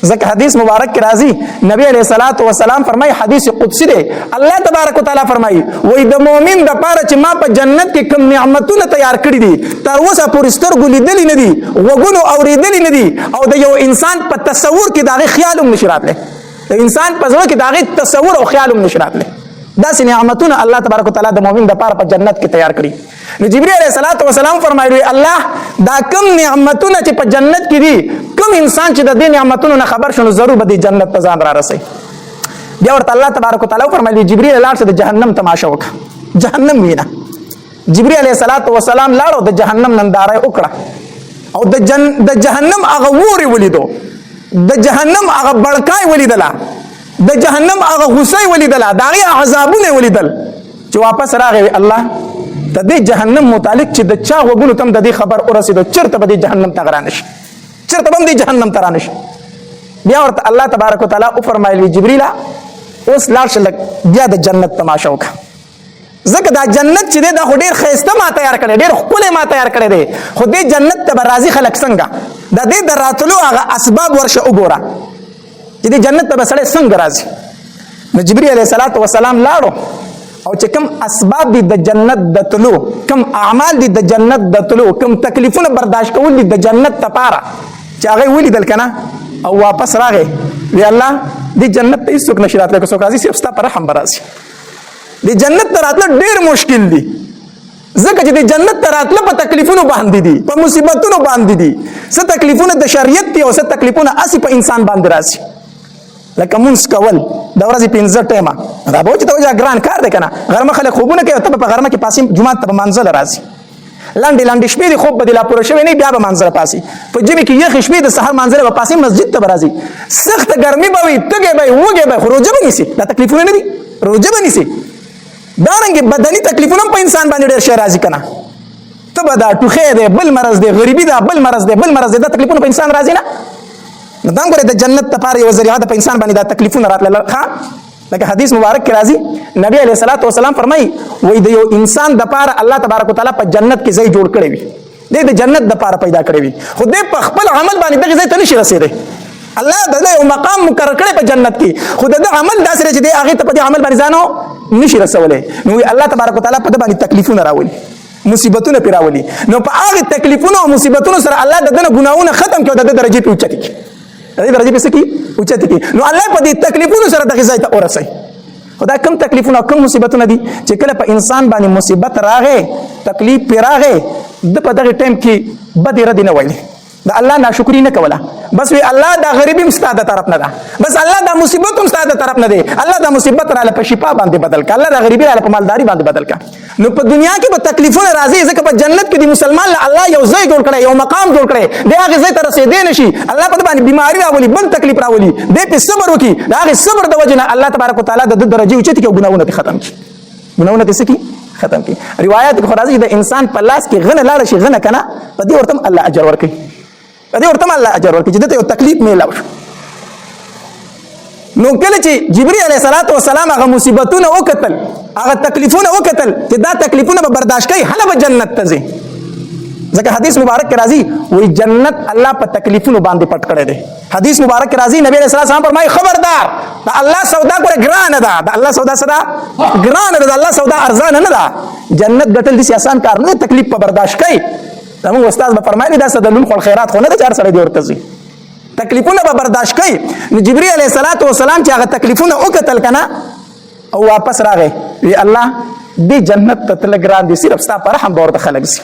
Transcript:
ځکه حدیث مبارک کې راځي نبی علیہ الصلوۃ والسلام فرمایي حدیث قدسی دی الله تبارک وتعالى فرمایي وای د مؤمن د پاره چې ما په جنت کې کوم نعمتونه تیار کړی دي تر اوسه پورې سترګو لیدلی نه دي وګونو اوریدلی نه دي او د یو انسان په تصور کې داغه خیال هم نشي راتلی د انسان په ځړ کې داغه تصور او خیال هم نشي راتلی داسې نعمتونه الله تبارک وتعالى د مؤمن د پاره په جنت کې تیار کړی نو جبرئیل علیہ الصلوۃ والسلام فرمایي الله دا کوم نعمتونه چې په جنت کې دي کوم انسان چې د دې نعمتونو نه خبر شونه ضرور به د جنت ته ځان را رسي بیا ورته الله تبارک وتعالى فرمایي جبرئیل لاړ شه د جهنم تماشا وکړه جهنم وینا جبرئیل علیہ الصلوۃ والسلام لاړو د جهنم ننداره وکړه او د جهنم هغه ووري ولیدو د جهنم هغه بړکای ولیدله د جهنم هغه غصه ولیدله داغه عذابونه ولیدل چې واپس راغی الله د دې جهنم متعلق چې د چا وګونو تم د دې خبر ورسېدو چرته به د جهنم ته غرانش چرته به د جهنم ته رانش بیا ورته الله تبارک وتعالى او فرمایلی جبرئیل اوس لاړ شه بیا د جنت تماشا وکړه ځکه دا جنت چې دا خو ډیر ښایسته ما تیار کړی ډیر ښکلی ما تیار کړی دی خو دې جنت ته به راځي خلک څنګه د دې د راتلو هغه اسباب ورشه وګوره چې دې جنت ته به سړی څنګه راځي نو جبرئیل علیہ الصلوۃ والسلام لاړو او چې کوم اسباب دي د جنت د تلو کوم اعمال دي د جنت د تلو کوم تکلیفونه برداشت کول دي د جنت لپاره چې هغه ولیدل کنه او واپس راغی وی الله دې جنت ته هیڅوک نشي راتلی که څوک راځي صرف ستا په رحم به راشي دې جنت ته راتله ډېر مشکل دي ځکه چې د جنت ته راتله په تکلیفونو باندې دي په مصیبتونو باندې دي څه تکلیفونه د شریعت دي او څه تکلیفونه هسې په انسان باندې راشي لکه مونځ کول د ورځې 15 ټیمه دا به چې ته وایې ګران کار دی که نه غرمه خلک خوبونه کوي ته به په غرمه کې پاسې جومات ته به مانځله راځي لنډې لنډې شپې دي خوب به دې لا پوره شوی نه بیا به مانځله پاسې په ژمي کې یخې شپې د سهار مانځله به پاسې مسجد ته به راځي سخته ګرمي به وي تږی به وي وږی به وي خو روژه به نیسي دا تکلیفونه نه دي روژه به نیسي دارنګې بدني تکلیفونه هم په انسان باندې ډېر شی راځي که نه ته به دا ټوخی دی بل مرض دی غریبي ده بل مرض دی بل مرض دی دا تکلیفونه په انسان راځي نه نو دا ګوره د جنت لپاره یو ذریعه ده په انسان باندې دا تکلیفونه راتلل ښه لکه حدیث مبارک کې راځي نبی علیہ الصلوۃ والسلام فرمایي وایي د یو انسان دپاره الله تبارک وتعالی په جنت کې ځای جوړ کړی وي دی د جنت دپاره پیدا کړی وي خو دی په خپل عمل باندې دغه ځای ته نشي رسېدی الله د یو مقام مقرر کړی په جنت کې خو د عمل داسې دی چې دی هغې ته په دې عمل باندې ځان نشي رسولی نو الله تبارک وتعالی په ده باندې تکلیفونه راولي مصیبتونه پرې راولي نو په هغې تکلیفونو او مصیبتونو سره الله د ده نه ګناهونه ختم کړي او د ده درجې پرې اوچتې کړي د دې درجې په څه کړي اوچتې کړي نو الله په دې تکلیفونو سره دغې ځای ته ورسوي خو دا کوم تکلیفونه او کوم مصیبتونه دي چې کله په انسان باندې مصیبت راغی تکلیف پرې راغی د په دغې ټایم کې بدې ردې نه ویلې د الله ناشکري نه کوله بس وی الله دا غریبي هم ستا د طرف نه ده بس الله دا مصیبت هم ستا د طرف نه دی الله دا مصیبت راله په شفا باندې بدل کړه الله دا غریبي راله په مالداري باندې بدل کړه نو په دنیا کې به تکلیفونه راځي ځکه په جنت کې د مسلمان له الله یو ځای جوړ کړی یو مقام جوړ کړی دی هغې ځای ته رسېدی نه شي الله په ده باندې بیماري راولي بل تکلیف راولي دی پرې صبر وکړي د هغې صبر د وجې نه الله تبارک وتعالی د ده درجې اوچتې کړي او ګناهونه ترې ختم کړي ګناهونه ترې څه کړي ختم کړي روایات کې خو راځي د انسان په لاس کې غنه لاړه شي غنه که نه په دې ورته هم الله اجر ورکوي په دې ورته هم الله اجر ورکوي چې دته یو تکلیف میلاو شو نو کله چې جبرئیل علیہ الصلوۃ والسلام هغه مصیبتونه وکتل هغه تکلیفونه وکتل چې دا تکلیفونه به برداشت کوي هله به جنت ته ځي ځکه حدیث مبارک کې راځي وایي جنت الله په تکلیفونو باندې پټ کړی دی حدیث مبارک کې راځي نبی علیہ السلام فرمایي خبردار د الله سودا ګوره ګرانه ده د الله سودا څه ده ګرانه ده د الله سودا ارزانه نه ده جنت ګټل داسې آسان کار نه دی تکلیف په برداشت کوي زموږ استاد به فرمایي دا سدلون خو الخیرات خو نه ده چې هر سړی دې ورته ځي تکلیفونه به برداشت کوي نو جبرئیل علیہ الصلوۃ والسلام چې هغه تکلیفونه وکتل که نه او واپس راغی وی الله دې جنت ته تله ګران دي صرف ستا په رحم به ورته خلک ځي